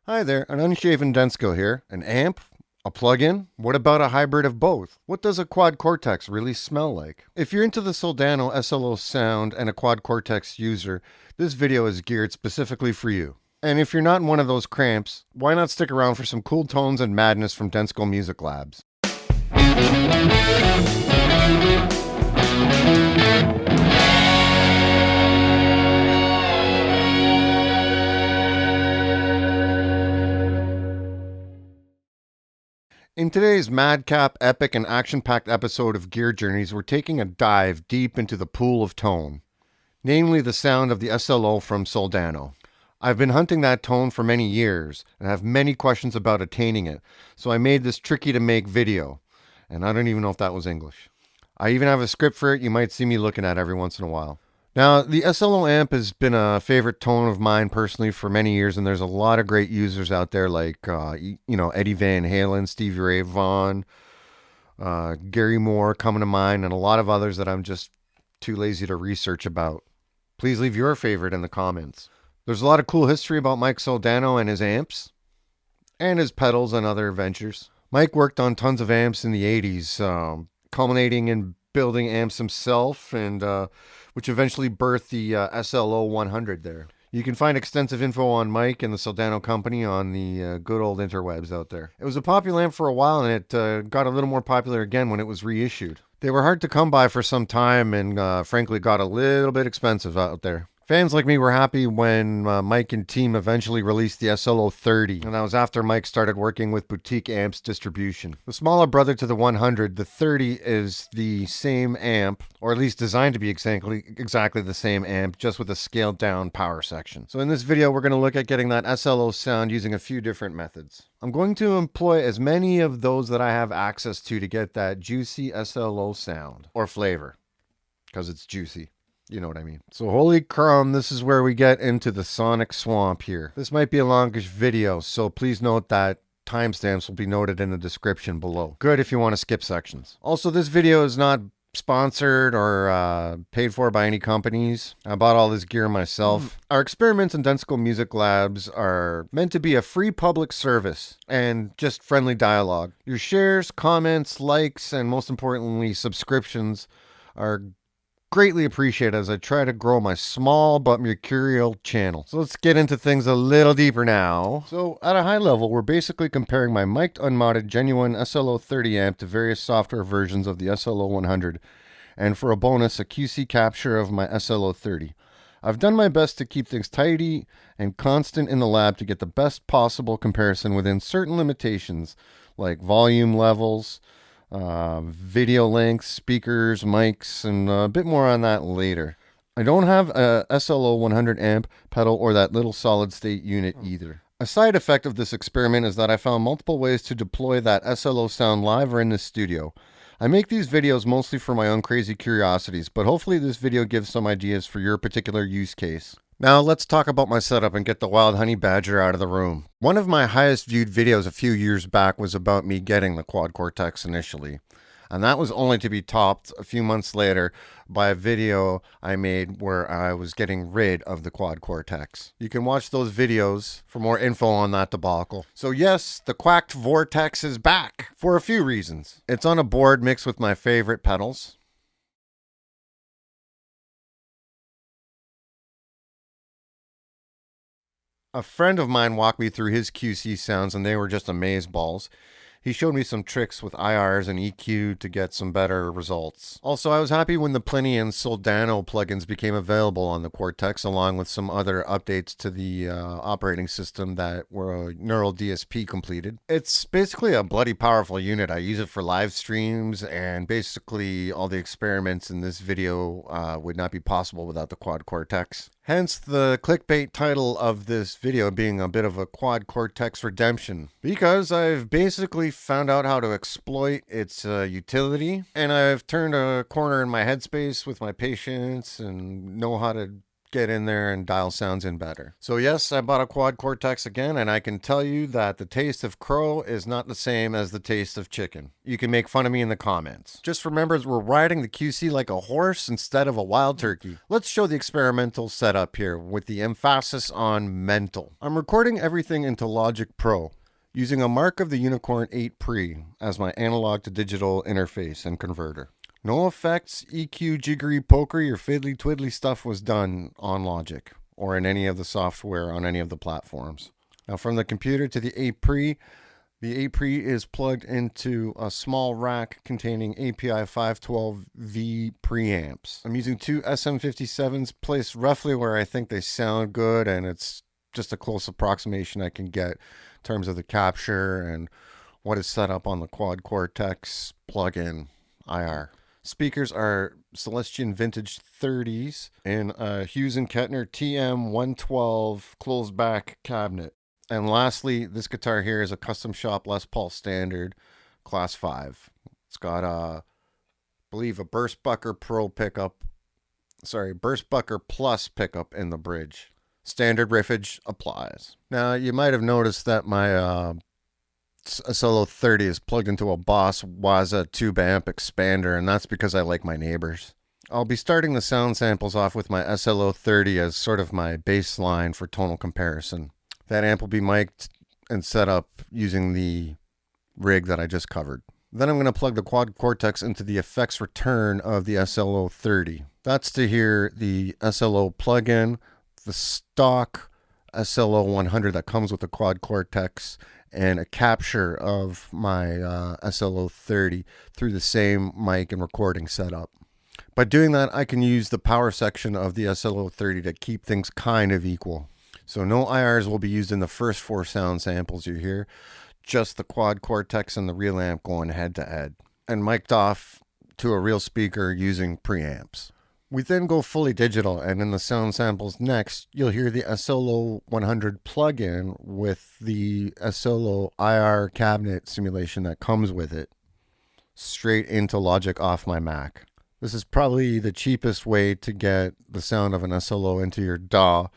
Hi there, an unshaven Densko here. An amp? A plug-in? What about a hybrid of both? What does a Quad Cortex really smell like? If you're into the Soldano SLO sound and a Quad Cortex user, this video is geared specifically for you. And if you're not in one of those cramps, why not stick around for some cool tones and madness from Densko Music Labs? In today's madcap, epic, and action-packed episode of Gear Journeys, we're taking a dive deep into the pool of tone, namely the sound of the SLO from Soldano. I've been hunting that tone for many years and have many questions about attaining it, so I made this tricky-to-make video, and I don't even know if that was English. I even have a script for it you might see me looking at every once in a while. Now, the SLO amp has been a favorite tone of mine personally for many years, and there's a lot of great users out there like, Eddie Van Halen, Stevie Ray Vaughan, Gary Moore coming to mind, and a lot of others that I'm just too lazy to research about. Please leave your favorite in the comments. There's a lot of cool history about Mike Soldano and his amps, and his pedals and other ventures. Mike worked on tons of amps in the 80s, culminating in building amps himself, and which eventually birthed the SLO100 there. You can find extensive info on Mike and the Soldano company on the good old interwebs out there. It was a popular amp for a while, and it got a little more popular again when it was reissued. They were hard to come by for some time and frankly got a little bit expensive out there. Fans like me were happy when Mike and team eventually released the SLO30, and that was after Mike started working with boutique amps distribution. The smaller brother to the 100, the 30 is the same amp, or at least designed to be exactly the same amp, just with a scaled down power section. So in this video, we're going to look at getting that SLO sound using a few different methods. I'm going to employ as many of those that I have access to get that juicy SLO sound, or flavor, because it's juicy. You know what I mean. So holy crumb, this is where we get into the sonic swamp here. This might be a longish video, so please note that timestamps will be noted in the description below. Good if you want to skip sections. Also, this video is not sponsored or paid for by any companies. I bought all this gear myself. Our experiments in Densko Music Labs are meant to be a free public service and just friendly dialogue. Your shares, comments, likes, and most importantly, subscriptions are greatly appreciated as I try to grow my small but mercurial channel. So let's get into things a little deeper now. So at a high level, we're basically comparing my mic'd unmodded genuine SLO30 amp to various software versions of the SLO100, and for a bonus, a QC capture of my SLO30. I've done my best to keep things tidy and constant in the lab to get the best possible comparison within certain limitations like volume levels, video lengths, speakers, mics, and a bit more on that later. I don't have a SLO100 amp pedal or that little solid state unit either. A side effect of this experiment is that I found multiple ways to deploy that SLO sound live or in the studio. I make these videos mostly for my own crazy curiosities, but hopefully this video gives some ideas for your particular use case. Now let's talk about my setup and get the wild honey badger out of the room. One of my highest viewed videos a few years back was about me getting the Quad Cortex initially. And that was only to be topped a few months later by a video I made where I was getting rid of the Quad Cortex. You can watch those videos for more info on that debacle. So yes, the Quacked Vortex is back for a few reasons. It's on a board mixed with my favorite pedals. A friend of mine walked me through his QC sounds and they were just amazeballs. He showed me some tricks with IRs and EQ to get some better results. Also, I was happy when the Pliny and Soldano plugins became available on the Cortex, along with some other updates to the operating system that were Neural DSP completed. It's basically a bloody powerful unit. I use it for live streams, and basically all the experiments in this video would not be possible without the Quad Cortex. Hence the clickbait title of this video being a bit of a Quad Cortex redemption, because I've basically found out how to exploit its utility, and I've turned a corner in my headspace with my patience and know how to get in there and dial sounds in better. So yes, I bought a Quad Cortex again, and I can tell you that the taste of crow is not the same as the taste of chicken. You can make fun of me in the comments. Just remember, we're riding the QC like a horse instead of a wild turkey. Let's show the experimental setup here with the emphasis on mental. I'm recording everything into Logic Pro, using a Mark of the Unicorn 8 Pre as my analog to digital interface and converter. No effects, EQ, jiggery, pokery, or fiddly twiddly stuff was done on Logic or in any of the software on any of the platforms. Now from the computer to the 8 Pre, the 8 Pre is plugged into a small rack containing API 512V preamps. I'm using two SM57s placed roughly where I think they sound good, and it's just a close approximation I can get in terms of the capture and what is set up on the Quad Cortex plugin IR. Speakers are Celestion Vintage 30s in a Hughes & Kettner TM112 closed back cabinet. And lastly, this guitar here is a custom shop Les Paul Standard Class 5. It's got I believe a Burstbucker Plus pickup in the bridge. Standard riffage applies. Now you might have noticed that my SLO100 is plugged into a Boss Waza tube amp expander, and that's because I like my neighbors. I'll be starting the sound samples off with my SLO100 as sort of my baseline for tonal comparison. That amp will be mic'd and set up using the rig that I just covered. Then I'm going to plug the Quad Cortex into the effects return of the SLO100. That's to hear the SLO plugin, the stock SLO100 that comes with the Quad Cortex, and a capture of my SLO100 through the same mic and recording setup. By doing that, I can use the power section of the SLO100 to keep things kind of equal. So no IRs will be used in the first four sound samples you hear, just the Quad Cortex and the real amp going head to head, and mic'd off to a real speaker using preamps. We then go fully digital, and in the sound samples next, you'll hear the SLO100 plugin with the SLO IR cabinet simulation that comes with it, straight into Logic off my Mac. This is probably the cheapest way to get the sound of an SLO into your DAW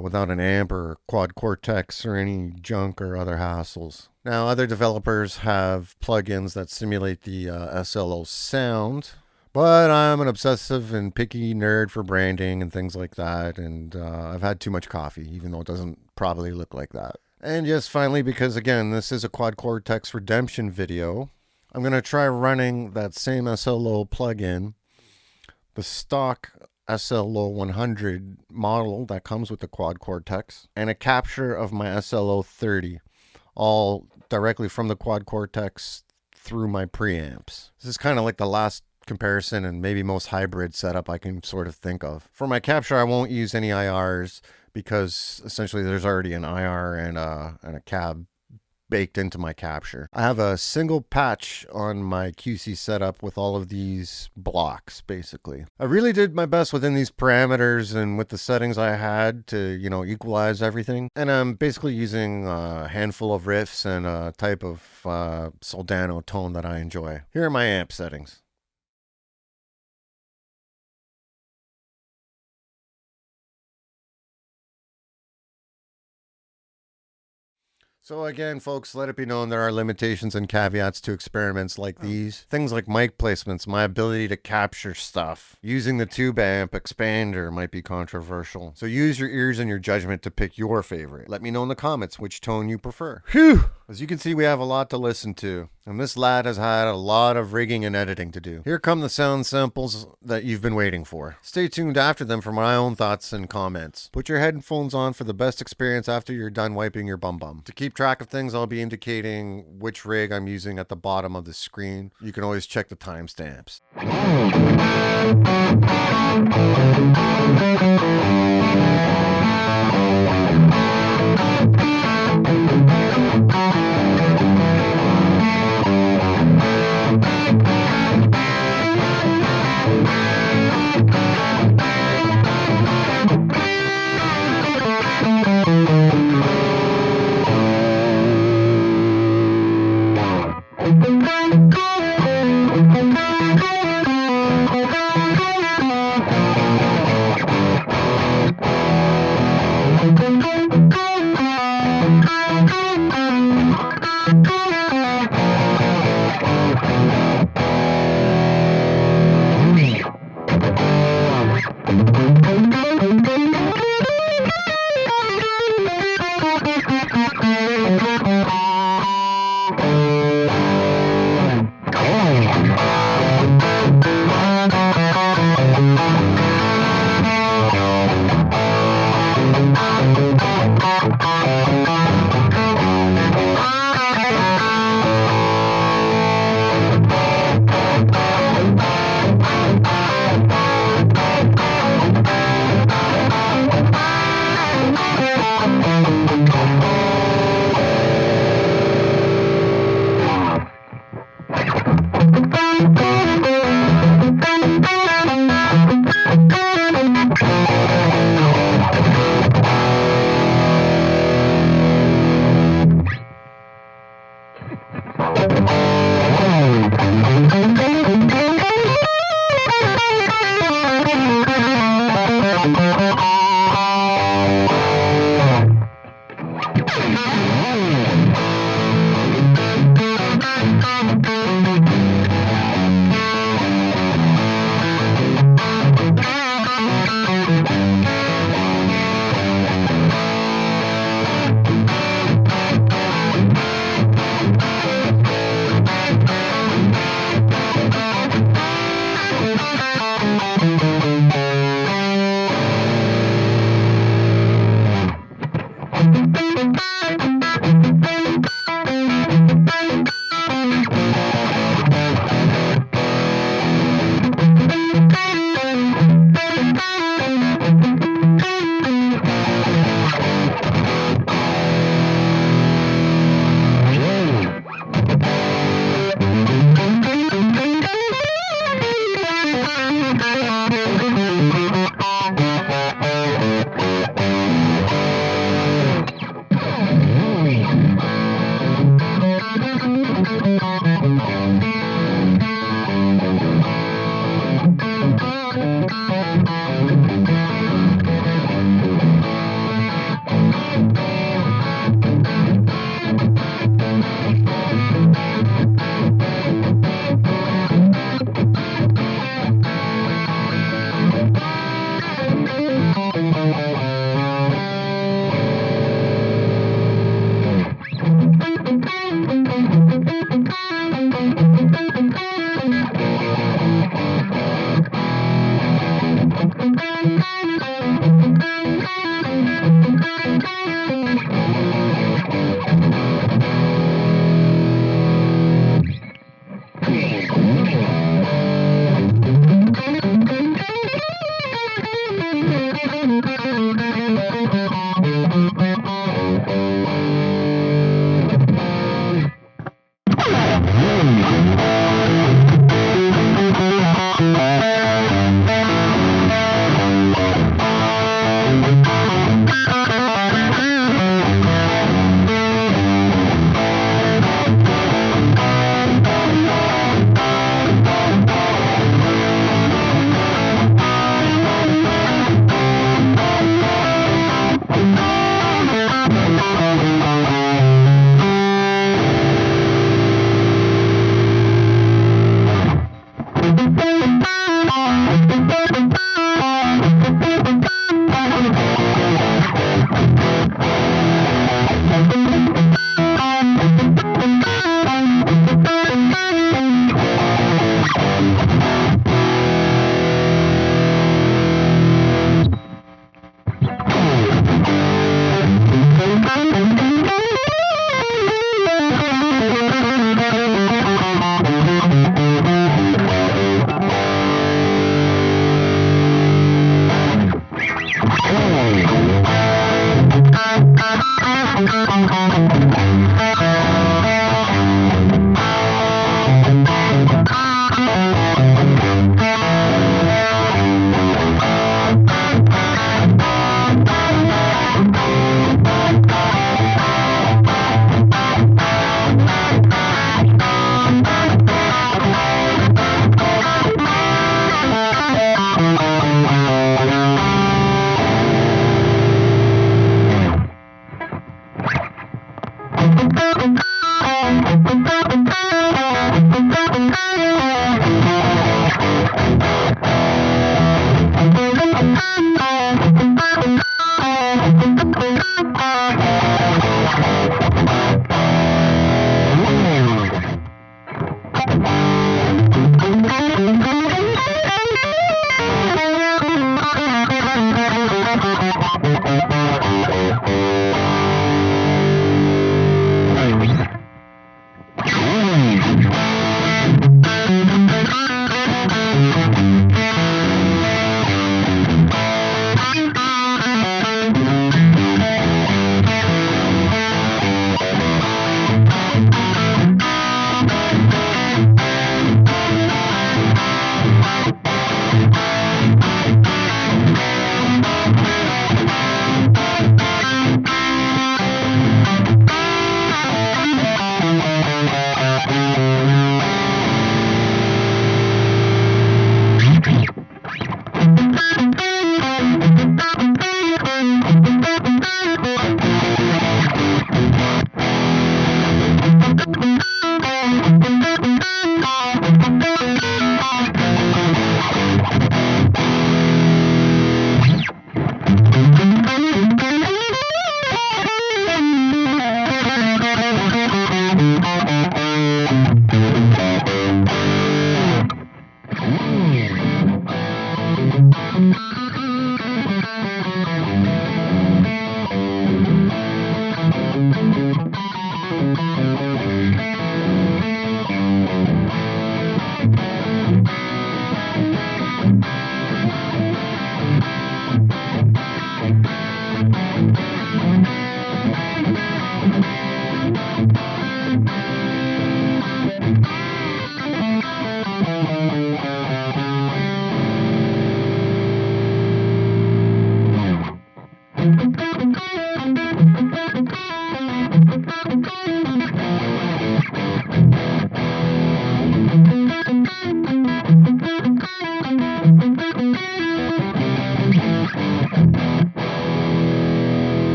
without an amp or Quad Cortex or any junk or other hassles. Now, other developers have plugins that simulate the SLO sound, but I'm an obsessive and picky nerd for branding and things like that, and I've had too much coffee, even though it doesn't probably look like that. And yes, finally, because again, this is a Quad Cortex redemption video, I'm going to try running that same SLO plugin, the stock SLO100 model that comes with the Quad Cortex, and a capture of my SLO100, all directly from the Quad Cortex through my preamps. This is kind of like the last comparison and maybe most hybrid setup I can sort of think of. For my capture, I won't use any IRs because essentially there's already an IR and a cab baked into my capture. I have a single patch on my QC setup with all of these blocks, basically. I really did my best within these parameters and with the settings I had to, equalize everything. And I'm basically using a handful of riffs and a type of Soldano tone that I enjoy. Here are my amp settings. So again, folks, let it be known there are limitations and caveats to experiments like these. Things like mic placements, my ability to capture stuff. Using the tube amp expander might be controversial. So use your ears and your judgment to pick your favorite. Let me know in the comments which tone you prefer. Phew! As you can see, we have a lot to listen to, and this lad has had a lot of rigging and editing to do. Here come the sound samples that you've been waiting for. Stay tuned after them for my own thoughts and comments. Put your headphones on for the best experience after you're done wiping your bum. To keep track of things, I'll be indicating which rig I'm using at the bottom of the screen. You can always check the timestamps.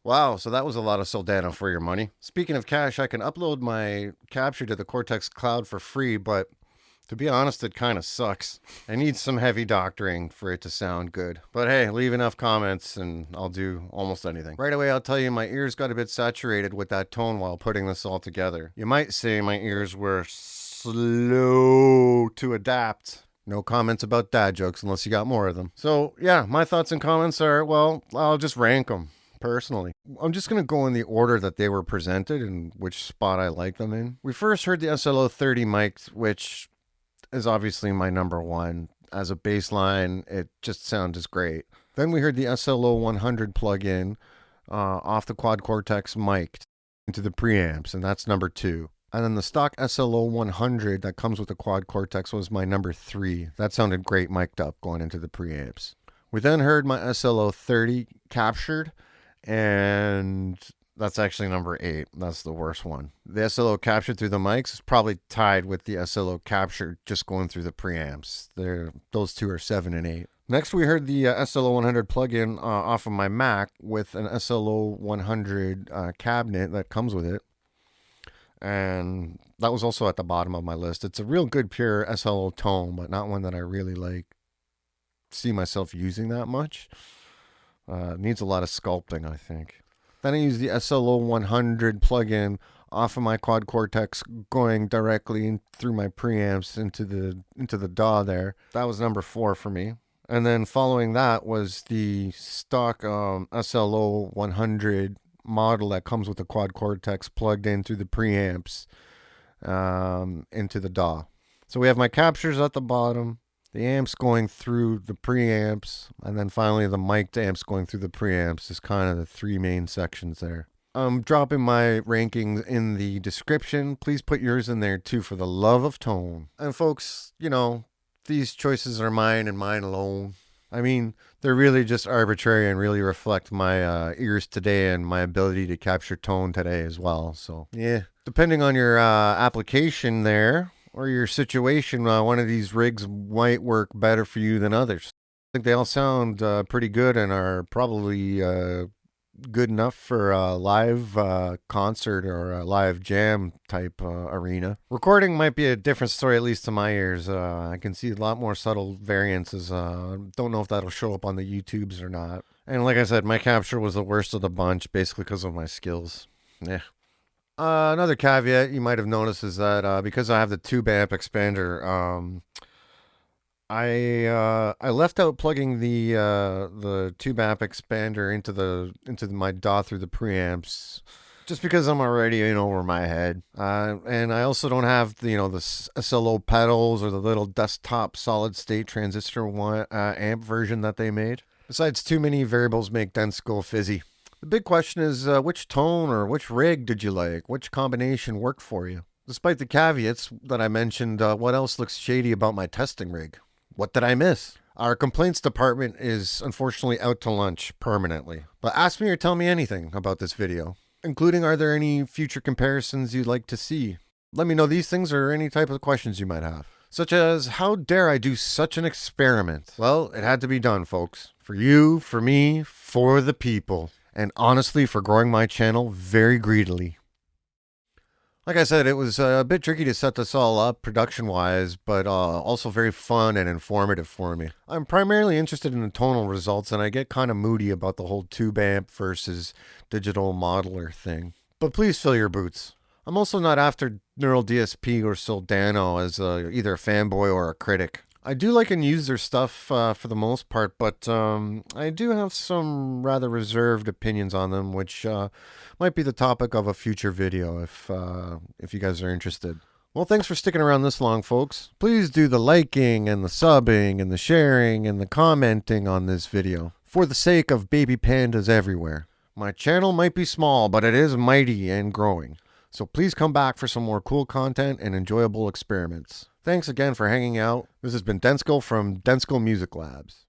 Wow, so that was a lot of Soldano for your money. Speaking of cash, I can upload my capture to the Cortex cloud for free, but to be honest, it kind of sucks. I need some heavy doctoring for it to sound good. But hey, leave enough comments and I'll do almost anything. Right away, I'll tell you my ears got a bit saturated with that tone while putting this all together. You might say my ears were slow to adapt. No comments about dad jokes unless you got more of them. So yeah, my thoughts and comments are, well, I'll just rank them. Personally, I'm just going to go in the order that they were presented and which spot I like them in. We first heard the SLO30 mic, which is obviously my number one. As a baseline, it just sounds great. Then we heard the SLO100 plugin off the Quad Cortex mic into the preamps, and that's number 2. And then the stock SLO100 that comes with the Quad Cortex was my number 3. That sounded great mic'd up going into the preamps. We then heard my SLO30 captured, and that's actually number 8. That's the worst one. The SLO captured through the mics is probably tied with the SLO captured just going through the preamps. Those two are 7 and 8. Next, we heard the SLO100 plugin off of my Mac with an SLO100 cabinet that comes with it. And that was also at the bottom of my list. It's a real good pure SLO tone, but not one that I really see myself using that much. Needs a lot of sculpting, I think. Then I used the SLO100 plugin off of my Quad Cortex going directly through my preamps into the DAW there. That was number 4 for me. And then following that was the stock SLO100 model that comes with the Quad Cortex plugged in through the preamps into the DAW. So we have my captures at the bottom, the amps going through the preamps, and then finally the mic'd amps going through the preamps is kind of the 3 main sections there. I'm dropping my rankings in the description. Please put yours in there too for the love of tone. And folks, these choices are mine and mine alone. I mean, they're really just arbitrary and really reflect my ears today and my ability to capture tone today as well. So yeah, depending on your application there, or your situation, one of these rigs might work better for you than others. I think they all sound pretty good and are probably good enough for a live concert or a live jam type arena. Recording might be a different story, at least to my ears. I can see a lot more subtle variances. Don't know if that'll show up on the YouTubes or not. And like I said, my capture was the worst of the bunch, basically because of my skills. Yeah. Another caveat you might have noticed is that because I have the tube amp expander, I left out plugging the tube amp expander into my DAW through the preamps, just because I'm already in over my head. And I also don't have the SLO pedals or the little desktop solid state transistor amp version that they made. Besides, too many variables make Denskil fizzy. The big question is, which tone or which rig did you like? Which combination worked for you? Despite the caveats that I mentioned, what else looks shady about my testing rig? What did I miss? Our complaints department is unfortunately out to lunch permanently. But ask me or tell me anything about this video, including are there any future comparisons you'd like to see? Let me know these things or any type of questions you might have. Such as, how dare I do such an experiment? Well, it had to be done, folks. For you, for me, for the people. And honestly, for growing my channel very greedily. Like I said, it was a bit tricky to set this all up production-wise, but also very fun and informative for me. I'm primarily interested in the tonal results, and I get kind of moody about the whole tube amp versus digital modeler thing. But please fill your boots. I'm also not after Neural DSP or Soldano as either a fanboy or a critic. I do like and use their stuff for the most part, but I do have some rather reserved opinions on them, which might be the topic of a future video if you guys are interested. Well, thanks for sticking around this long, folks. Please do the liking and the subbing and the sharing and the commenting on this video for the sake of baby pandas everywhere. My channel might be small, but it is mighty and growing. So please come back for some more cool content and enjoyable experiments. Thanks again for hanging out. This has been Denskil from Denskil Music Labs.